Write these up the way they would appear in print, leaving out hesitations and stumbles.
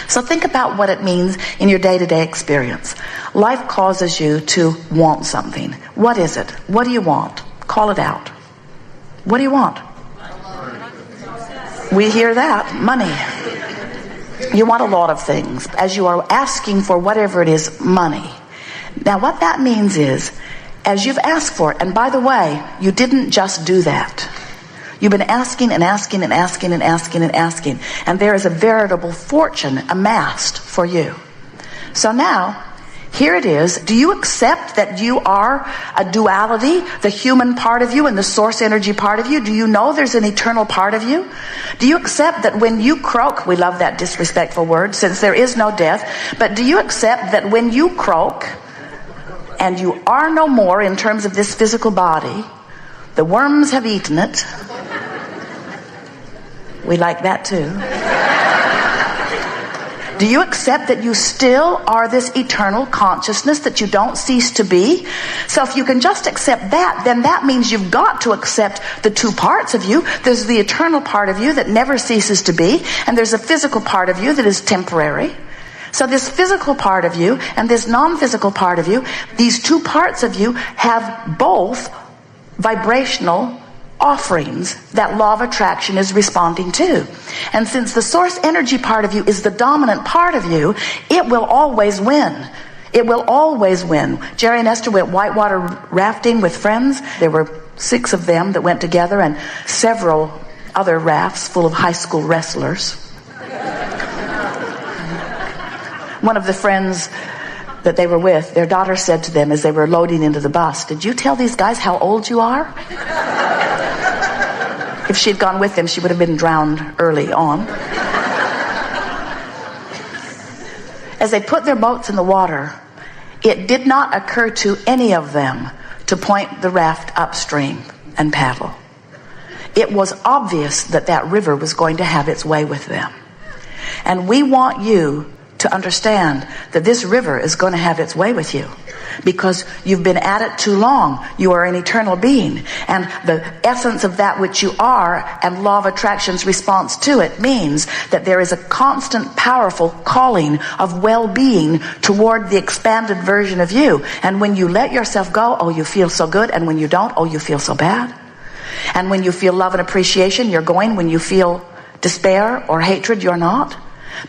So think about what it means in your day-to-day experience. Life causes you to want something. What is it? What do you want? Call it out. What do you want? We hear that. Money. You want a lot of things. As you are asking for whatever it is, money. Now what that means is, as you've asked for it, and by the way, you didn't just do that. You've been asking and asking and asking and asking and asking, and there is a veritable fortune amassed for you. So now, here it is. Do you accept that you are a duality, the human part of you and the source energy part of you? Do you know there's an eternal part of you? Do you accept that when you croak, we love that disrespectful word since there is no death, but do you accept that when you croak and you are no more in terms of this physical body, the worms have eaten it? We like that too. Do you accept that you still are this eternal consciousness, that you don't cease to be? So if you can just accept that, then that means you've got to accept the two parts of you. There's the eternal part of you that never ceases to be, and there's a physical part of you that is temporary. So this physical part of you and this non-physical part of you, these two parts of you have both vibrational offerings that law of attraction is responding to. And since the source energy part of you is the dominant part of you, it will always win. It will always win. Jerry and Esther went whitewater rafting with friends. There were 6 of them that went together and several other rafts full of high school wrestlers. One of the friends that they were with, their daughter said to them as they were loading into the bus, "Did you tell these guys how old you are?" If she had gone with them, she would have been drowned early on. As they put their boats in the water, it did not occur to any of them to point the raft upstream and paddle. It was obvious that that river was going to have its way with them. And we want you to understand that this river is going to have its way with you, because you've been at it too long. You are an eternal being, and the essence of that which you are and law of attraction's response to it means that there is a constant, powerful calling of well-being toward the expanded version of you. And when you let yourself go, oh, you feel so good, and when you don't, oh, you feel so bad. And when you feel love and appreciation, you're going. When you feel despair or hatred, you're not.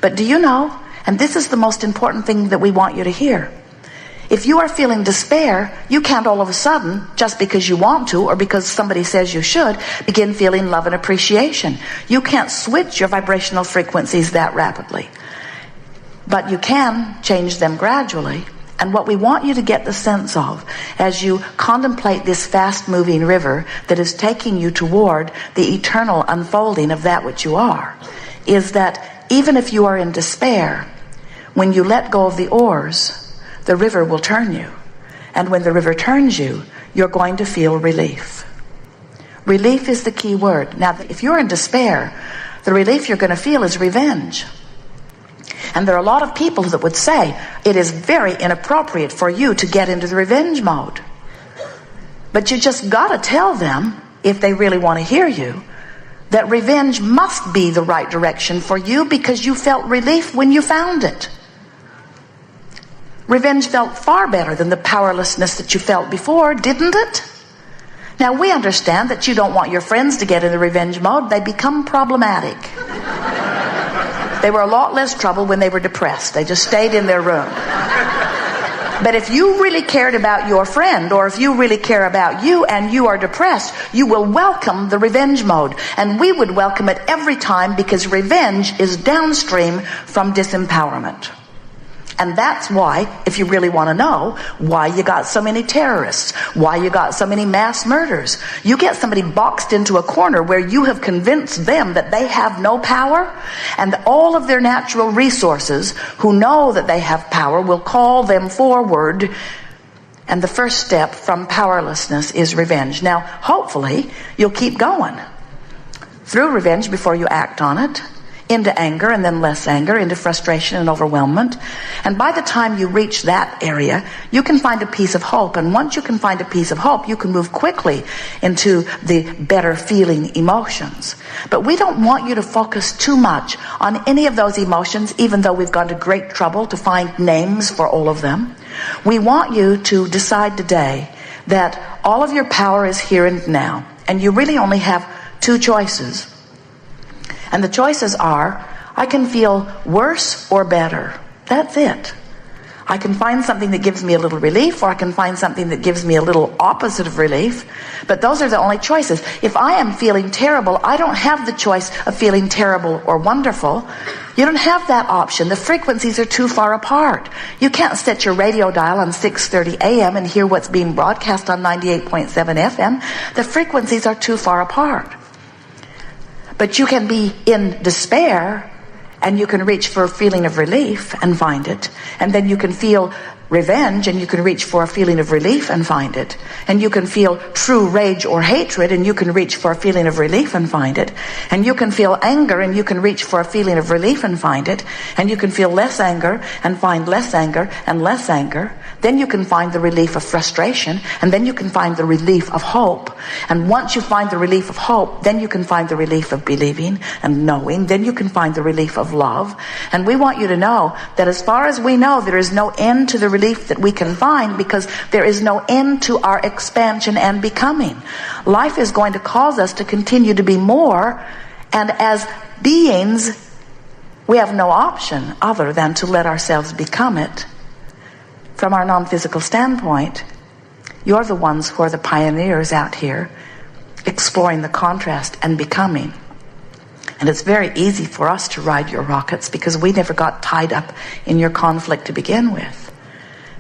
But do you know, and this is the most important thing that we want you to hear, if you are feeling despair, you can't all of a sudden, just because you want to or because somebody says you should, begin feeling love and appreciation. You can't switch your vibrational frequencies that rapidly. But you can change them gradually. And what we want you to get the sense of as you contemplate this fast-moving river that is taking you toward the eternal unfolding of that which you are, is that even if you are in despair, when you let go of the oars, the river will turn you. And when the river turns you, you're going to feel relief. Relief is the key word. Now, if you're in despair, the relief you're going to feel is revenge. And there are a lot of people that would say it is very inappropriate for you to get into the revenge mode. But you just got to tell them, if they really want to hear you, that revenge must be the right direction for you because you felt relief when you found it. Revenge felt far better than the powerlessness that you felt before, didn't it? Now, we understand that you don't want your friends to get in the revenge mode. They become problematic. They were a lot less trouble when they were depressed. They just stayed in their room. But if you really cared about your friend, or if you really care about you and you are depressed, you will welcome the revenge mode. And we would welcome it every time, because revenge is downstream from disempowerment. And that's why, if you really want to know why you got so many terrorists, why you got so many mass murders, you get somebody boxed into a corner where you have convinced them that they have no power, and all of their natural resources, who know that they have power, will call them forward. And the first step from powerlessness is revenge. Now, hopefully, you'll keep going through revenge before you act on it. into anger, and then less anger, into frustration and overwhelmment. And by the time you reach that area, you can find a piece of hope. And once you can find a piece of hope, you can move quickly into the better feeling emotions. But we don't want you to focus too much on any of those emotions, even though we've gone to great trouble to find names for all of them. We want you to decide today that all of your power is here and now, and you really only have two choices. And the choices are, I can feel worse or better. That's it. I can find something that gives me a little relief, or I can find something that gives me a little opposite of relief. But those are the only choices. If I am feeling terrible, I don't have the choice of feeling terrible or wonderful. You don't have that option. The frequencies are too far apart. You can't set your radio dial on 6:30 a.m. and hear what's being broadcast on 98.7 FM. The frequencies are too far apart. But you can be in despair, and you can reach for a feeling of relief and find it. And then you can feel revenge, and you can reach for a feeling of relief and find it. And you can feel true rage or hatred, and you can reach for a feeling of relief and find it. And you can feel anger, and you can reach for a feeling of relief and find it. And you can feel less anger and find less anger and less anger. Then you can find the relief of frustration, and then you can find the relief of hope. And once you find the relief of hope, then you can find the relief of believing and knowing. Then you can find the relief of love. And we want you to know that as far as we know, there is no end to the relief that we can find, because there is no end to our expansion and becoming. Life is going to cause us to continue to be more, and as beings, we have no option other than to let ourselves become it. From our non-physical standpoint, you're the ones who are the pioneers out here, exploring the contrast and becoming. And it's very easy for us to ride your rockets, because we never got tied up in your conflict to begin with.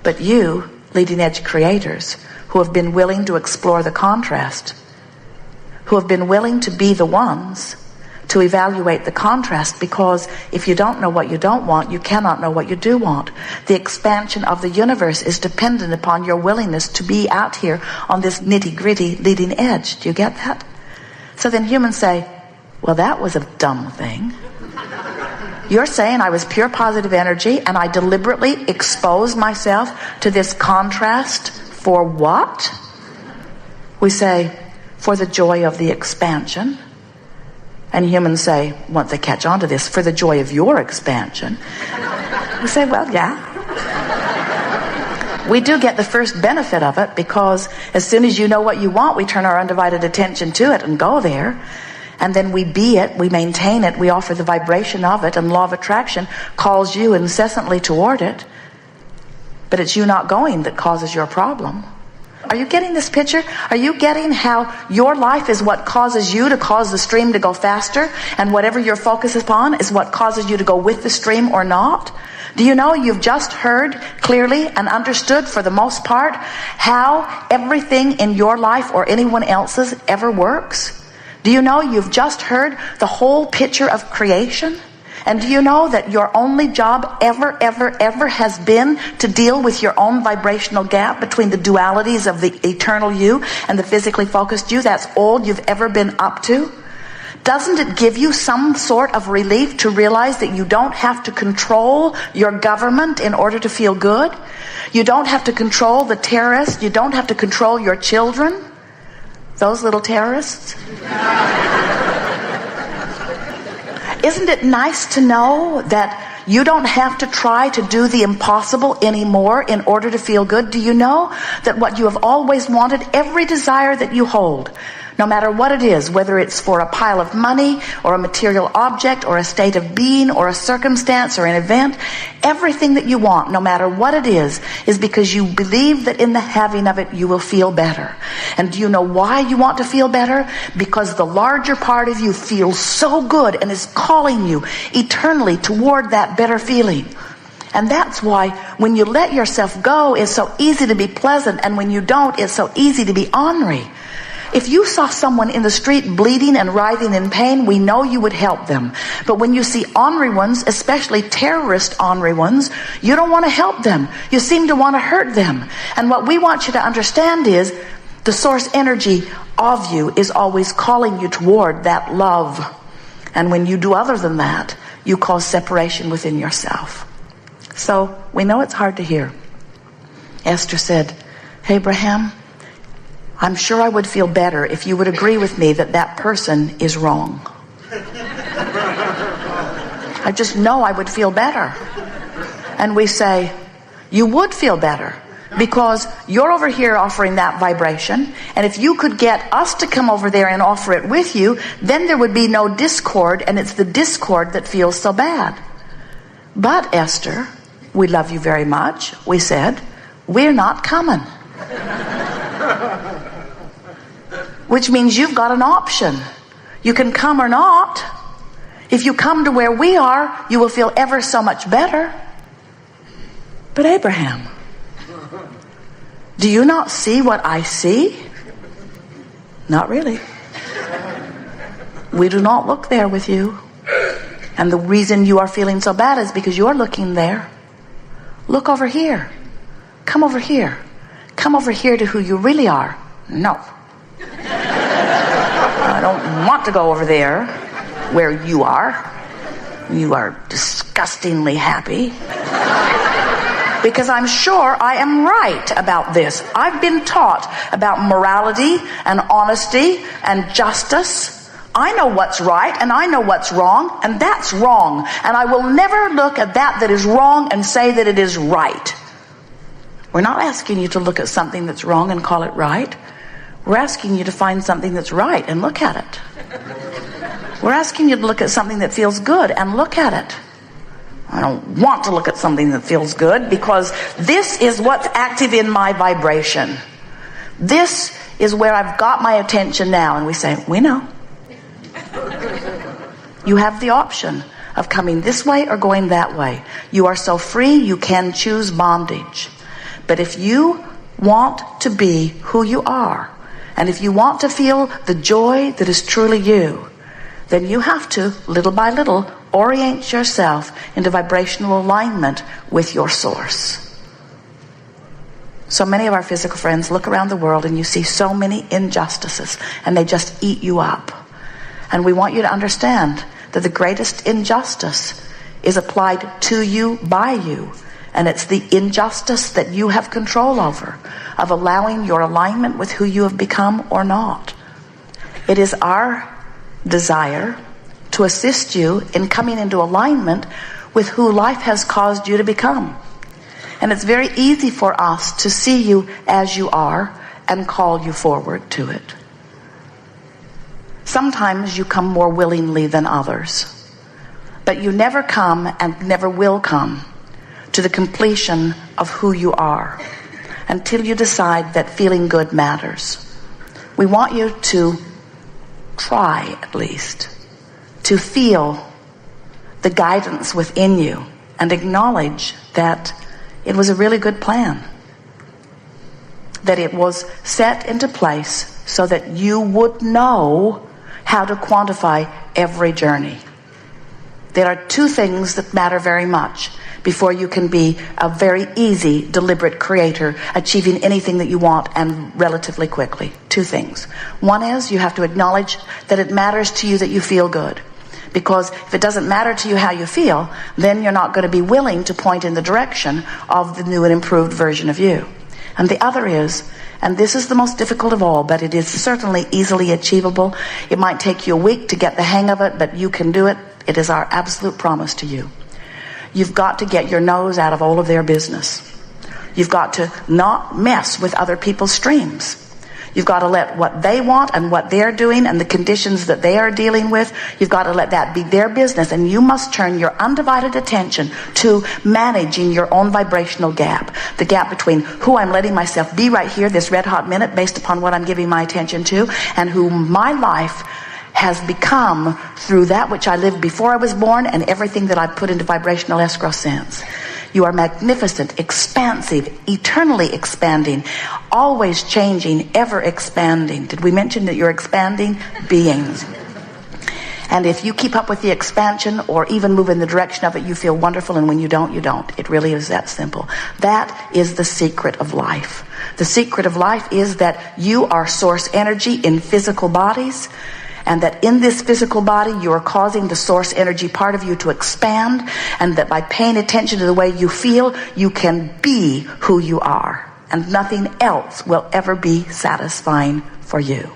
But you, leading edge creators, who have been willing to explore the contrast, who have been willing to be the ones to evaluate the contrast, because if you don't know what you don't want, you cannot know what you do want. The expansion of the universe is dependent upon your willingness to be out here on this nitty-gritty leading edge. Do you get that? So then humans say, well, that was a dumb thing. You're saying I was pure positive energy, and I deliberately exposed myself to this contrast for what? We say, for the joy of the expansion. And humans say, once they catch on to this, for the joy of your expansion. We say, well, yeah. We do get the first benefit of it, because as soon as you know what you want, we turn our undivided attention to it and go there. And then we be it, we maintain it, we offer the vibration of it, and law of attraction calls you incessantly toward it. But it's you not going that causes your problem. Are you getting this picture? Are you getting how your life is what causes you to cause the stream to go faster, and whatever your focus is upon is what causes you to go with the stream or not? Do you know you've just heard clearly and understood for the most part how everything in your life or anyone else's ever works? Do you know you've just heard the whole picture of creation? And do you know that your only job ever has been to deal with your own vibrational gap between the dualities of the eternal you and the physically focused you? That's all you've ever been up to? Doesn't it give you some sort of relief to realize that you don't have to control your government in order to feel good? You don't have to control the terrorists. You don't have to control your children. Those little terrorists. Isn't it nice to know that you don't have to try to do the impossible anymore in order to feel good? Do you know that what you have always wanted, every desire that you hold, no matter what it is, whether it's for a pile of money or a material object or a state of being or a circumstance or an event, everything that you want, no matter what it is because you believe that in the having of it you will feel better. And do you know why you want to feel better? Because the larger part of you feels so good and is calling you eternally toward that better feeling. And that's why when you let yourself go, it's so easy to be pleasant, and when you don't, it's so easy to be ornery. If you saw someone in the street bleeding and writhing in pain, we know you would help them. But when you see ornery ones, especially terrorist ornery ones, you don't want to help them. You seem to want to hurt them. And what we want you to understand is the source energy of you is always calling you toward that love. And when you do other than that, you cause separation within yourself. So we know it's hard to hear. Esther said, Abraham, I'm sure I would feel better if you would agree with me that that person is wrong. I just know I would feel better. And we say, you would feel better because you're over here offering that vibration, and if you could get us to come over there and offer it with you, then there would be no discord, and it's the discord that feels so bad. But Esther, we love you very much. We said, we're not coming. Which means you've got an option. You can come or not. If you come to where we are, you will feel ever so much better. But Abraham, do you not see what I see? Not really. We do not look there with you. And the reason you are feeling so bad is because you're looking there. Look over here. Come over here. Come over here to who you really are. No. I don't want to go over there where you are. You are disgustingly happy. Because I'm sure I am right about this. I've been taught about morality and honesty and justice. I know what's right and I know what's wrong, and that's wrong. And I will never look at that is wrong and say that it is right. We're not asking you to look at something that's wrong and call it right. We're asking you to find something that's right and look at it. We're asking you to look at something that feels good and look at it. I don't want to look at something that feels good because this is what's active in my vibration. This is where I've got my attention now. And we say, we know. You have the option of coming this way or going that way. You are so free, you can choose bondage. But if you want to be who you are, and if you want to feel the joy that is truly you, then you have to, little by little, orient yourself into vibrational alignment with your source. So many of our physical friends look around the world and you see so many injustices, and they just eat you up. And we want you to understand that the greatest injustice is applied to you by you. And it's the injustice that you have control over, of allowing your alignment with who you have become or not. It is our desire to assist you in coming into alignment with who life has caused you to become. And it's very easy for us to see you as you are and call you forward to it. Sometimes you come more willingly than others, but you never come and never will come to the completion of who you are until you decide that feeling good matters. We want you to try, at least, to feel the guidance within you and acknowledge that it was a really good plan, that it was set into place so that you would know how to quantify every journey. There are two things that matter very much before you can be a very easy, deliberate creator, achieving anything that you want and relatively quickly. Two things. One is you have to acknowledge that it matters to you that you feel good. Because if it doesn't matter to you how you feel, then you're not going to be willing to point in the direction of the new and improved version of you. And the other is, and this is the most difficult of all, but it is certainly easily achievable. It might take you a week to get the hang of it, but you can do it. It is our absolute promise to you. You've got to get your nose out of all of their business. You've got to not mess with other people's streams. You've got to let what they want and what they're doing and the conditions that they are dealing with, you've got to let that be their business. And you must turn your undivided attention to managing your own vibrational gap. The gap between who I'm letting myself be right here, this red hot minute, based upon what I'm giving my attention to, and who my life has become through that which I lived before I was born and everything that I put into vibrational escrow since. You are magnificent, expansive, eternally expanding, always changing, ever expanding. Did we mention that you're expanding beings? And if you keep up with the expansion or even move in the direction of it, you feel wonderful, and when you don't, you don't. It really is that simple. That is the secret of life. The secret of life is that you are source energy in physical bodies, And that in this physical body, you are causing the source energy part of you to expand, and that by paying attention to the way you feel, you can be who you are. And nothing else will ever be satisfying for you.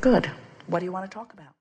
Good. What do you want to talk about?